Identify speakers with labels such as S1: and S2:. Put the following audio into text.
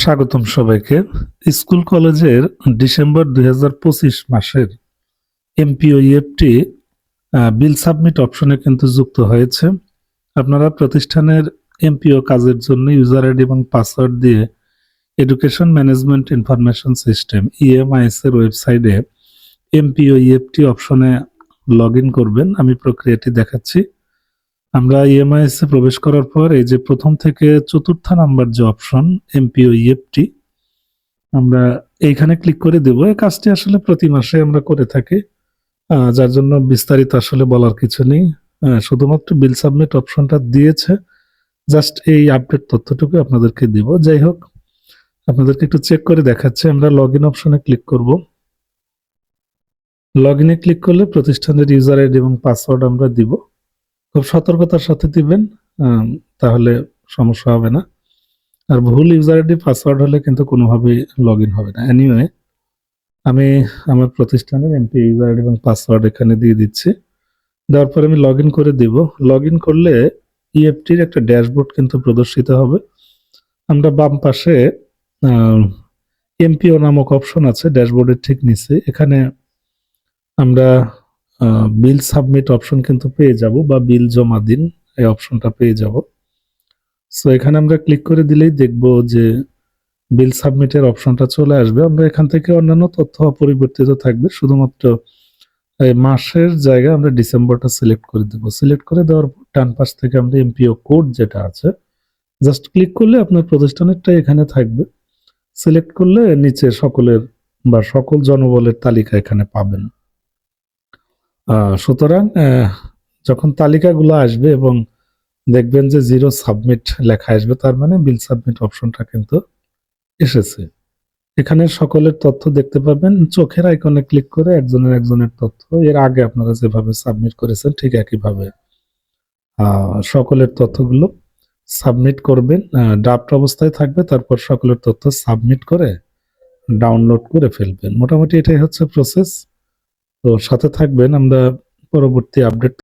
S1: স্বাগতম সবাইকে। স্কুল কলেজের ডিসেম্বর 2025 মাসের এমপিওইএফটি বিল সাবমিট অপশনে কিন্তু যুক্ত হয়েছে। আপনারা প্রতিষ্ঠানের এমপিও কাজের জন্য ইউজার আইডি এবং পাসওয়ার্ড দিয়ে education management information system EMIS এর ওয়েবসাইটে এমপিওইএফটি অপশনে লগ ইন করবেন। আমি প্রক্রিয়াটি দেখাচ্ছি। আমরা ইএমআইএস এ প্রবেশ করার পর এই যে প্রথম থেকে চতুর্থ নাম্বার যে অপশন এমপিওইএফটি, আমরা এইখানে ক্লিক করে দেব। এই কাজটি আসলে প্রতি মাসে আমরা করে থাকি, যার জন্য বিস্তারিত আসলে বলার কিছু নেই। শুধুমাত্র বিল সাবমিট অপশনটা দিয়েছে, জাস্ট এই আপডেট তথ্যটুকু আপনাদেরকে দিব। যাই হোক, আপনাদেরকে একটু চেক করে দেখাচ্ছে। আমরা লগ ইন অপশনে ক্লিক করব। লগ ইনে ক্লিক করলে প্রতিষ্ঠানের ইউজার আইডি এবং পাসওয়ার্ড আমরা দিব। খুব সতর্কতার সাথে দিবেন, তাহলে সমস্যা হবে না। আর ভুল ইউজার আইডি পাসওয়ার্ড হলে কিন্তু কোনোভাবেই লগ ইন হবে না। এনিওয়ে, আমি আমার প্রতিষ্ঠানের এমপি ইউজার আইডি এবং পাসওয়ার্ড এখানে দিয়ে দিচ্ছি। দেওয়ার পরে আমি লগ ইন করে দিব। লগ ইন করলে ইএফটির একটা ড্যাশবোর্ড কিন্তু প্রদর্শিত হবে। আমরা বাম পাশে এমপিও নামক অপশন আছে ড্যাশবোর্ডের ঠিক নিচে। এখানে আমরা বিল সাবমিট অপশন কিন্তু পেয়ে যাব, বা বিল জমা দিন এই অপশনটা পেয়ে যাব। সো এখানে আমরা ক্লিক করে দিলেই দেখব যে বিল সাবমিটের অপশনটা চলে আসবে। আমরা এখান থেকে অন্যান্য তথ্য অপরিবর্তিত থাকবে, শুধুমাত্র এই মাসের জায়গায় আমরা ডিসেম্বরটা সিলেক্ট করে দেব। সিলেক্ট করে দেওয়ার পর ডান পাশ থেকে আমরা এমপিও কোড যেটা আছে জাস্ট ক্লিক করলে আপনার প্রতিষ্ঠানেরটা এখানে থাকবে। সিলেক্ট করলে নিচে সকলের বা সকল জনবলের তালিকা এখানে পাবেন। সুতরাং যখন তালিকাগুলো আসবে এবং দেখবেন যে 0 সাবমিট লেখা আসবে, তার মানে বিল সাবমিট অপশনটা কিন্তু এসেছে। এখানে সকলের তথ্য দেখতে পাবেন। চোখের আইকনে ক্লিক করে একজনের তথ্য এর আগে আপনারা যেভাবে সাবমিট করেছেন ঠিক একইভাবে সকলের তথ্যগুলো সাবমিট করবেন। ড্রাফট অবস্থায় থাকবে, তারপর সকলের তথ্য সাবমিট করে ডাউনলোড করে ফেলবেন। মোটামুটি এটাই হচ্ছে প্রসেস। তো সাথে থাকবেন, আমরা পরবর্তী আপডেট